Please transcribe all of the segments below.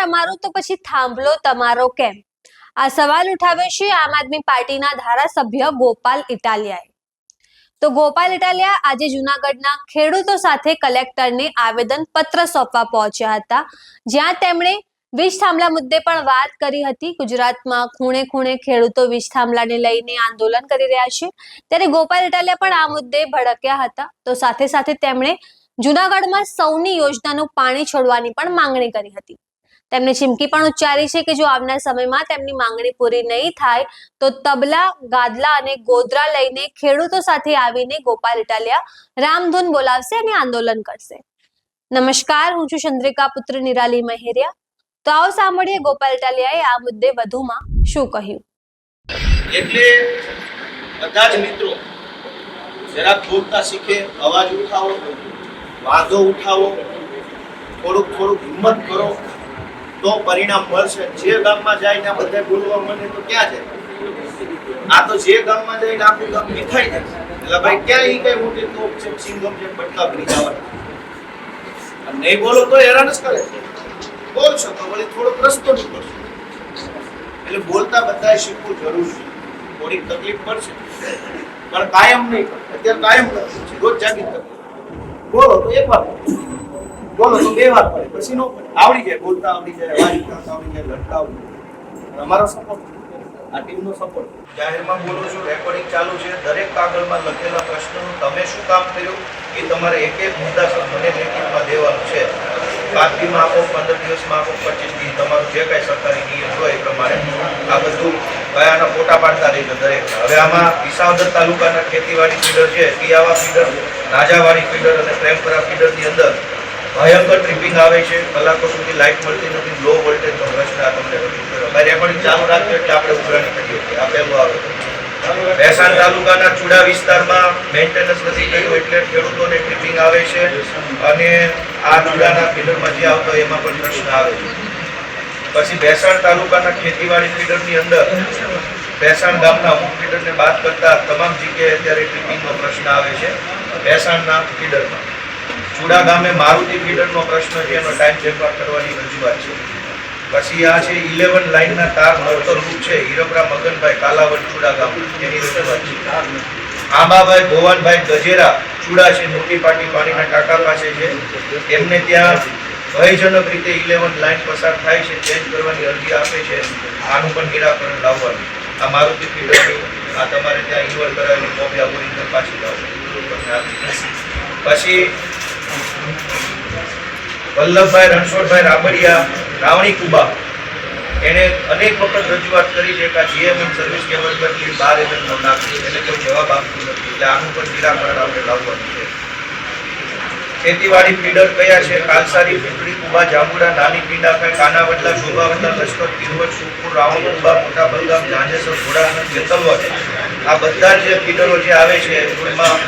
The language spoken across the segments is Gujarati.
અમારો તો પછી થાંભલો તમારો કેમ? આ સવાલ ઉઠાવ્યો છે આમ આદમી પાર્ટીના ધારાસભ્ય ગોપાલ ઇટાલિયાએ. તો ગોપાલ ઇટાલિયા આજે જૂનાગઢના ખેડૂતો સાથે કલેક્ટરને આવેદન પત્ર સોંપવા પહોંચ્યા હતા, જ્યાં તેમણે વીજ થાંભલા મુદ્દે પણ વાત કરી હતી. ગુજરાતમાં ખૂણે ખૂણે ખેડૂતો વીજ થાંભલાને લઈને આંદોલન કરી રહ્યા છે, ત્યારે ગોપાલ ઇટાલિયા પણ આ મુદ્દે ભડક્યા હતા. તો સાથે સાથે તેમણે જૂનાગઢમાં સૌની યોજનાનું પાણી છોડવાની પણ માંગણી કરી હતી. તેમણે ચીમકી પણ ઉચ્ચારી છે કે જો આવનાર સમયમાં તેમની માંગણી પૂરી નહીં થાય તો તબલા, ગાદલા અને ગોદરા લઈને ખેડૂતો સાથે આવીને ગોપાલ ઇટાલિયા રામધૂન બોલાવશે અને આંદોલન કરશે. નમસ્કાર, હું છું ચંદ્રિકા પુત્ર નિરાલી મહેરિયા. તો આવો સાંભળીએ ગોપાલ ઇટાલિયાએ આ મુદ્દે વધુમાં શું કહ્યું. એટલે બધા જ મિત્રો જરાક બોલતા શીખે, અવાજ ઉઠાવો, વાંધો ઉઠાવો, થોડુંક હિંમત કરો તો પરિણામ મળશે. જે ગામમાં જાય ત્યાં બધા બોલવા મને તો ક્યાં છે, આ તો જે ગામમાં જઈને આખું ગામ દેખાઈ જાય એટલે ભાઈ ક્યાં ઈ કઈ મોટી તોપ છે, સિંગમ છે, બટકા ભરી જવાના. નહીં બોલો તો હેરાન જ કરે. બોલશો તો વળી થોડોક રસ્તો નીકળશે. એટલે બોલતા બધાએ શીખવું જરૂરી છે. થોડીક તકલીફ પડશે પણ કાયમ નહીં પડે. અત્યારે કાયમ તકલીફ છે, રોજ જાગી તકલીફ. બોલો તો એક વાર, બોલો તો બે વાર પડે, પછી નો પડે. આવડી જાય, બોલતા આવડી જાય, અવાજ ઉઠાવતા આવડી જાય, લડતા આવડી જાય. અમારો સપોર્ટ, આ ટીમનો સપોર્ટ. જાહેરમાં બોલું છું, રેકોર્ડિંગ ચાલુ છે. દરેક કાગળમાં લખેલા પ્રશ્નનું તમે શું કામ કર્યું એ તમારે એક એક મુદ્દાસર મને લેખિતમાં દેવાનું છે. 5 દીમાં આપો, 15 દિવસમાં આપો, 25 દી, તમારું જે કાંઈ સરકારી નિયમ હોય એ પ્રમાણે આ બધું કયાના ફોટા પાડતા રહીજો દરેક. હવે આમાં વિસાવદર તાલુકાના ખેતીવાડી ફીડર છે, પિયાવા ફીડર, રાજાવાડી ફીડર અને પ્રેમપરા ફીડરની અંદર ભયંકર ટ્રિપિંગ આવે છે. કલાકો સુધી લાઇટ મળતી નથી. લો વોલ્ટેજનો પ્રશ્ન આ તમને રજૂ કર્યો. ભાઈ રેકોર્ડિંગ ચાલુ રાખજો એટલે આપણે ઉઘરાણી કરીએ છીએ. આ પહેલું આવે. મહેસાણા તાલુકાના ચુડા વિસ્તારમાં મેન્ટેનન્સ નથી કર્યું એટલે ખેડૂતોને ટ્રિપિંગ આવે છે અને આ ચુડાના ફીડરમાં જે આવતો એમાં પણ પ્રશ્ન આવે છે. પછી મહેસાણા તાલુકાના ખેતીવાડી ફીડરની અંદર મહેસાણા ગામના અમુક ફીડરને બાદ કરતા તમામ જગ્યાએ અત્યારે ટ્રિપિંગનો પ્રશ્ન આવે છે. મહેસાણાના ફીડરમાં ચુડા ગામે મારુતિ ફીડરનો પ્રશ્ન છે, એનો ટાઈમ ફેરફાર કરવાની રજૂઆત છે. પછી આ છે 11 લાઇનના તાર નડતર રૂપ છે, હીરપરા મગનભાઈ કાલાવડ ચુડા ગામ, એની રજૂઆત છે. આંબાભાઈ ભોવાનભાઈ ગજેરા ચુડા છે, મોટી પાટી પાણીના ટાંકા પાસે છે, એમને ત્યાં ભયજનક રીતે 11 લાઇન પસાર થાય છે, ચેન્જ કરવાની અરજી આપે છે. આનું પણ નિરાકરણ લાવવાનું. આ મારુતિ ફીડરની આ તમારે ત્યાં ઇન્વોલ્વ કરાવેલી કોપી ઓરિજિનલ પાછી લાવશે. પછી વલ્લભભાઈ રણછોડભાઈ રાબડિયા રાવણી કુબા, એને અનેક વખત રજૂઆત કરી છે કે જીએમએમ સર્વિસ કેબલ બદલી 12 mm નો નાખી, એને કોઈ જવાબ આપતું નથી. એટલે આનું પણ નિરાકરણ આપણે લાવવાનું છે. ખેતીવાડી ફીડર કયા છે? કાલસારી, પીપળી, કુબા, જાંબુડા, નાની પીંડાખાઈ, કાનાવડલા, શોભાવડલા, લશ્કર, તિરુવટ, સુખપુર, રાવણકુબા, મોટા બલગામ, ઝાંઝેસર, ઘોડાસર, જેતલવટ, આ બધા જે ફીડરો જે આવે છે એમાં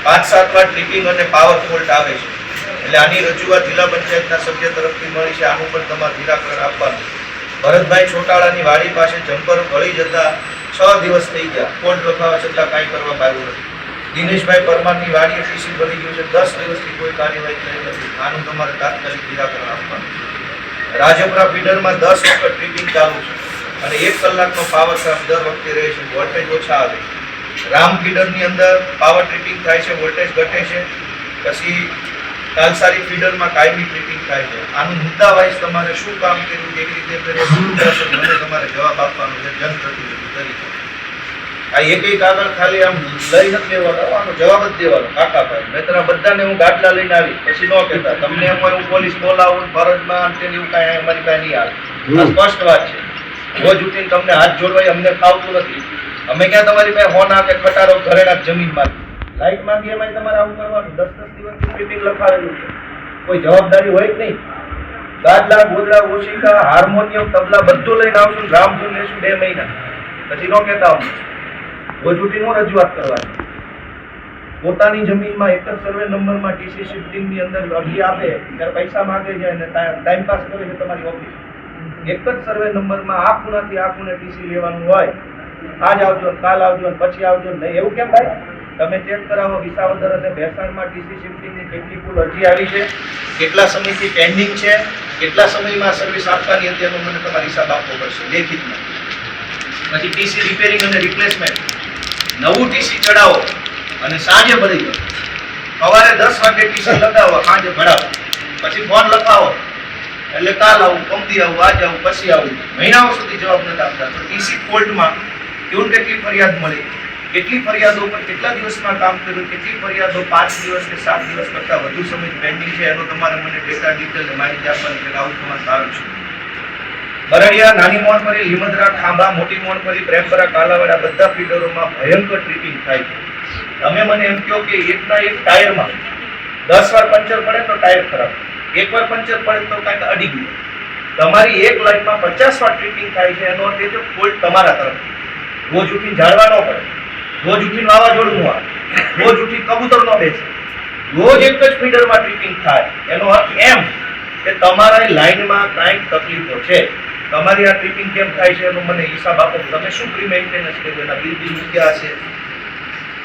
5-7 વાર ટ્રિપિંગ અને પાવર ફોલ્ટ આવે છે. એટલે આની રજૂઆત જિલ્લા પંચાયતના સભ્ય તરફથી મળી છે. આનું પણ તમારે નિરાકરણ આપવાનું. ભરતભાઈ છોટાળાની વાડી પાસે જમ્પર ગળી જતા 6 દિવસ થઈ ગયા, કોર્ટ લખાવા છતાં કાંઈ કરવામાં આવ્યું નથી. દિનેશભાઈ પરમારની વાડીએ ટીસી બની ગયું છે, 10 દિવસથી કોઈ કાર્યવાહી થઈ નથી. આનું તમારે તાત્કાલિક નિરાકરણ આપવાનું. રાજપરા ફીડરમાં 10 વખત ટ્રિપિંગ ચાલુ છે અને 1 કલાકનો પાવર કામ દર વખતે રહે છે, વોલ્ટેજ ઓછા આવે. રામ ફીડરની અંદર પાવર ટ્રિપિંગ થાય છે, વોલ્ટેજ ઘટે છે. પછી કાલસારી ફીડરમાં કાયમી ટ્રિપિંગ થાય છે. આનું મુદ્દા વાઇઝ તમારે શું કામ કર્યું, કેવી રીતે મને તમારે જવાબ આપવાનો છે જનપ્રતિનિધિ તરીકે. આ એક કાગળ ખાલી આમ લઈ નથી લેવાનો, આનો જવાબ જ દેવાનો. કાકા ભાઈ મેં તરા બધાને હું ગાટલા લઈને આવી, પછી ન કહેતા તમને એમ હોય હું પોલીસ બોલાવું ફરજમાં તેની એવું કાંઈ અમારી પાસે નહીં આવે. સ્પષ્ટ વાત છે. રોજ ઉઠીને તમને હાથ જોડવાય અમને ફાવતું નથી. અમે ક્યાં તમારી પાસે હોના કે ખટારો ઘરેણા જમીન માંગી, લાઈટ માંગી, એમાં તમારે આવું કરવાનું. 10 દિવસથી ટ્રિપિંગ લખાવેલું છે, કોઈ જવાબદારી હોય જ નહીં. ગાદલા, ગોદડા, ઓશિકા, હાર્મોનિયમ, તબલા બધું લઈને આવશું, રામધૂન લેશું 2 મહિના, પછી ન કહેતા અમને. રોજ ઉઠીને રજૂઆત કરવાની. પોતાની જમીનમાં એક જ સર્વે નંબરમાં ટીસી શિફ્ટિંગની અંદર અરજી આપે ત્યારે પૈસા માંગે છે અને ટાઈમ પાસ કરે છે તમારી ઓફિસ. એક જ સર્વે નંબરમાં આ ખૂણાથી આ ખૂણે ટીસી લેવાનું હોય, આજ આવજો, કાલ આવજો, પછી આવજો નહીં, એવું કેમ ભાઈ? તમે ચેક કરાવો વિસાવદર અને ભેસાણમાં ટીસી શિફ્ટિંગની કેટલી કુલ અરજી આવી છે, કેટલા સમયથી પેન્ડિંગ છે, કેટલા સમયમાં સર્વિસ આપવાની હતી, એનો મને તમારે હિસાબ આપવો પડશે લેખિતમાં. પછી ટીસી રિપેરિંગ અને રિપ્લેસમેન્ટ, નવું ટીસી ચડાવો અને સાંજે ભરી દો. સવારે 10 વાગે ટીસી લગાવો, સાંજે ભરાવો, પછી ફોન લખાવો એટલે કાલ આવું, પમદી આવું, આજે આવું, પછી આવું, મહિનાઓ સુધી જવાબ નથી આપતા. તો ટીસી ફોલ્ટમાં કેવું કેટલી ફરિયાદ મળી, કેટલી ફરિયાદો પર કેટલા દિવસમાં કામ કર્યું, કેટલી ફરિયાદો 5 દિવસ કે 7 દિવસ કરતાં વધુ સમય પેન્ડિંગ છે, એનો તમારે મને ડેટા ડિટેલ માહિતી આપવાની છે. આવું તમારે સારું છે. બરડિયા, નાની મોણપરી, લીમદરા, ખાંભા, મોટી મોણપરી, પ્રેમપરા, કાલાવાડા બધા ફીડરોમાં ભયંકર ટ્રીપિંગ થાય છે. તમે મને એમ કહો કે એકના એક ટાયરમાં 10 વાર પંચર પડે તો ટાયર ખરાબ, એકવાર પંચર પડે તો કાંઈક અડી ગયું. તમારી એક લાઈનમાં 50 વાર ટ્રીપિંગ થાય છે, એનો અર્થ એ છે ફોલ્ટ તમારા તરફથી. રોજ ઉઠીને ઝાડવા ન પડે, રોજ ઉઠીને વાવાઝોડું ન આવે, રોજ ઉઠીને કબૂતર ન બેસે, રોજ એક જ ફીડરમાં ટ્રીપિંગ થાય, એનો અર્થ એમ કે તમારા લાઈનમાં કાંઈક તકલીફો છે. તમારી આ ટ્રીપિંગ કેમ થાય છે એનો મને હિસાબ આપો. તમે શું પ્રી મેન્ટેનન્સ કર્યું, એના બિલ મૂક્યા હશે.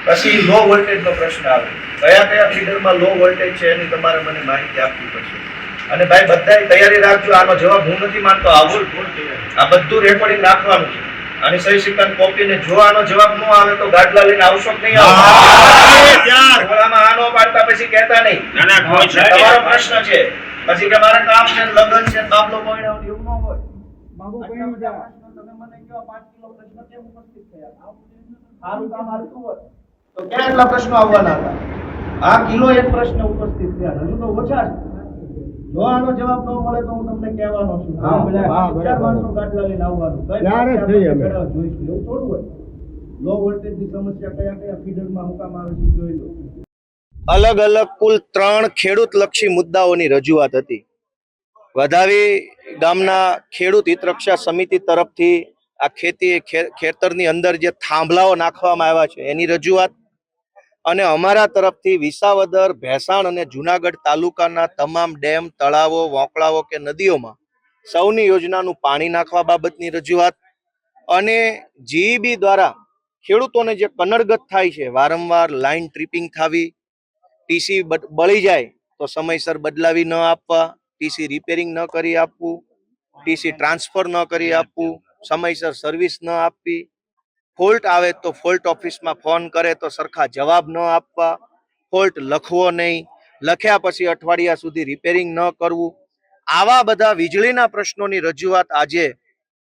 પછી લો વોલ્ટેજનો પ્રશ્ન આવે, કયા કયા ફીડરમાં લો વોલ્ટેજ છે એની તમારે મને માહિતી આપવી પડશે. અને ભાઈ બધાય તૈયારી રાખજો, આનો જવાબ હું નથી માંગતો, આ બધું રેકોર્ડિંગ રાખવાનું છે. આની સહી સિક્કાની કોપી ને જો આનો જવાબ ન આવે તો ગાડલા લઈને આવશો કે નહીં આવો? આનો પાડતા પછી કહેતા નહીં. તમારો પ્રશ્ન છે પછી કે મારે કામ છે, લગ્ન છે, બાબલો કોઈના એવું ન હોય. તમે મને કહો 5 કિલો પ્રશ્ન કેમ ઉપસ્થિત થયા? સારું કામ હાલતું હોય તો ક્યાં એટલા પ્રશ્નો આવવાના હતા? આ કિલો એક પ્રશ્ન ઉપસ્થિત થયા, હજુ તો ઓછા છે. જો આનો જવાબ ન મળે તો હું તમને કહેવાનો છું. ચાર માણસો ગાંઠલા લઈને આવવાનું. જોઈશું એવું થોડું હોય. લો વોલ્ટેજની સમસ્યા કયા કયા ફીડરમાં મુકામ આવે છે જોઈ લો. અલગ અલગ કુલ 3 ખેડૂતલક્ષી મુદ્દાઓની રજૂઆત હતી. વધાવી ગામના ખેડૂત હિતરક્ષા સમિતિ તરફથી આ ખેતરની અંદર જે થાંભલાઓ નાખવામાં આવ્યા છે એની રજૂઆત, અને અમારા તરફથી વિસાવદર, ભેસાણ અને જુનાગઢ તાલુકાના તમામ ડેમ, તળાવો, વોંકળાઓ કે નદીઓમાં સૌની યોજનાનું પાણી નાખવા બાબતની રજૂઆત, અને જીઈબી દ્વારા ખેડૂતોને જે કનડગત થાય છે, વારંવાર લાઈન ટ્રીપિંગ થવી, ટીસી બળી જાય તો સમયસર બદલાવી ન આપવા, ટીસી રિપેરિંગ ન કરી આપવું, ટીસી ટ્રાન્સફર ન કરી આપવું, સમયસર સર્વિસ ન આપવી, ફોલ્ટ આવે તો ફોલ્ટ ઓફિસમાં ફોન કરે તો સરખા જવાબ ન આપવા, ફોલ્ટ લખવો નહીં, લખ્યા પછી અઠવાડિયા સુધી રિપેરિંગ ન કરવું, આવા બધા વીજળીના પ્રશ્નોની રજૂઆત આજે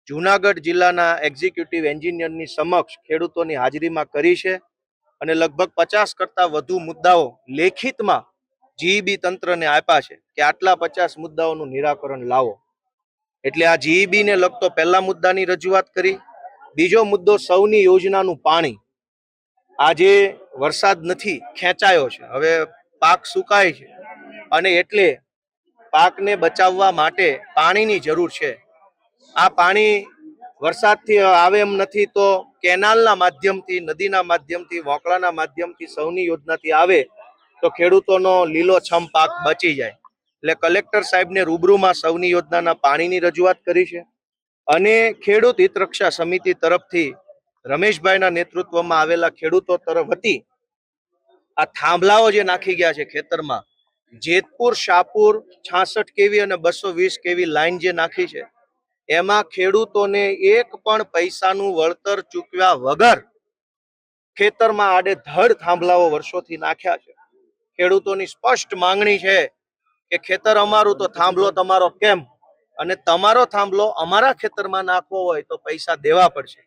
જુનાગઢ જિલ્લાના એક્ઝિક્યુટિવ એન્જિનિયરની સમક્ષ ખેડૂતોની હાજરીમાં કરી છે. અને લગભગ 50 કરતાં વધુ મુદ્દાઓ લેખિતમાં જીઈબી તંત્રને આપ્યા છે કે આટલા 50 મુદ્દાઓનું નિરાકરણ લાવો. એટલે આ જીઈબી ને લગતો પહેલા મુદ્દાની રજૂઆત કરી. બીજો મુદ્દો સૌની યોજનાનું પાણી. આજે વરસાદ નથી, ખેંચાયો છે, હવે પાક સુકાય છે અને એટલે પાકને બચાવવા માટે પાણીની જરૂર છે. આ પાણી વરસાદથી આવે એમ નથી તો કેનાલના માધ્યમથી, નદીના માધ્યમથી, વોંકળાના માધ્યમથી, સૌની યોજનાથી આવે તો ખેડૂતોનો લીલોછમ પાક બચી જાય. એટલે કલેક્ટર સાહેબને રૂબરૂમાં સૌની યોજનાના પાણીની રજૂઆત કરી છે. અને ખેડૂત હિતરક્ષા સમિતિ તરફથી રમેશભાઈના નેતૃત્વમાં આવેલા ખેડૂતો તરફથી આ થાંભલાઓ જે નાખી ગયા છે ખેતરમાં, જેતપુર, શાહપુર 66 કેવી અને 220 કેવી લાઈન જે નાખી છે, એમાં ખેડૂતોને એક પણ પૈસાનું વળતર ચૂકવ્યા વગર ખેતરમાં આડેધડ થાંભલાઓ વર્ષોથી નાખ્યા છે. ખેડૂતોની સ્પષ્ટ માંગણી છે કે ખેતર અમારું તો થાંભલો તમારો કેમ, અને તમારો થાંભલો અમારા ખેતરમાં નાખવો હોય તો પૈસા દેવા પડશે.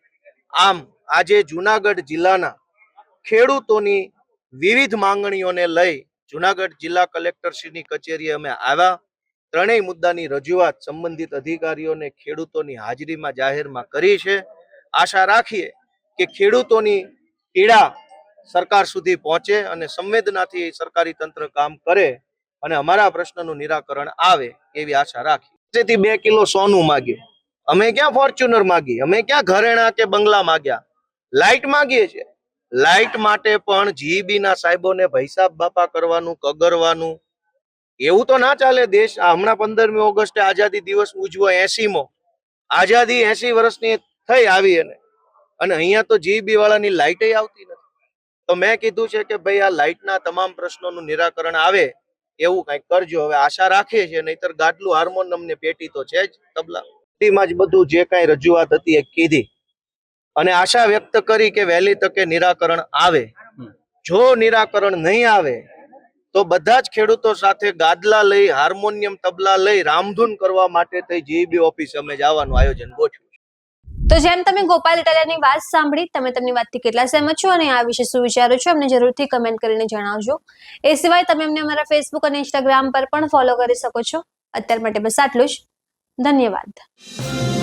આમ આજે જુનાગઢ જિલ્લાના ખેડૂતોની વિવિધ માંગણીઓને લઈ જુનાગઢ જિલ્લા કલેક્ટરશ્રીની કચેરીએ અમે આવ્યા. ત્રણેય મુદ્દાની રજૂઆત સંબંધિત અધિકારીઓને ખેડૂતોની હાજરીમાં જાહેરમાં કરી છે. આશા રાખીએ કે ખેડૂતોની પીડા સરકાર સુધી પહોંચે અને સંવેદનાથી સરકારી તંત્ર કામ કરે અને અમારા પ્રશ્નનું નિરાકરણ આવે એવી આશા રાખી. 2 કિલો સોનું માગ્યું, અમે ક્યાં ફોર્ચ્યુનર માગી, અમે ક્યાં ઘરેણા કે બંગલા માગ્યા, લાઇટ માગીએ છીએ. લાઇટ માટે પણ જીઈબી ના સાહેબોને ભૈસાબ બાપા કરવાનું, કગરવાનું, એવું તો ના ચાલે. દેશ હમણાં 15મી ઓગસ્ટે આઝાદી દિવસ ઉજવો, 80મો આઝાદી 80 વર્ષની થઈ આવી, અને અહીંયા તો જીઈબી વાળાની લાઇટ આવતી નથી. તો મેં કીધું છે કે ભાઈ આ લાઇટના તમામ પ્રશ્નોનું નિરાકરણ આવે એવું કંઈક કરજો. હવે આશા રાખીએ છીએ, નહીતર ગાડલું હાર્મોનિયમ ને પેટી તો છે જ તબલા. પેટીમાં જ બધું જે કાંઈ રજૂઆત હતી એ કીધી અને આશા વ્યક્ત કરી કે વહેલી તકે નિરાકરણ આવે. જો નિરાકરણ નહીં આવે તો બધા જ ખેડૂતો સાથે ગાદલા લઈ, હાર્મોનિયમ, તબલા લઈ રામધૂન કરવા માટે થઈ જીઈબી ઓફિસ અમે જવાનું આયોજન ગોઠવ્યું. તો જેમ તમે ગોપાલ ઇટાલિયાની વાત સાંભળી, તમે તેમની વાતથી કેટલા સહેમત છો અને આ વિશે શું વિચારો છો અમને જરૂરથી કમેન્ટ કરીને જણાવજો. એ સિવાય તમે અમને અમારા ફેસબુક અને ઇન્સ્ટાગ્રામ પર પણ ફોલો કરી શકો છો. અત્યાર માટે બસ આટલું જ. ધન્યવાદ.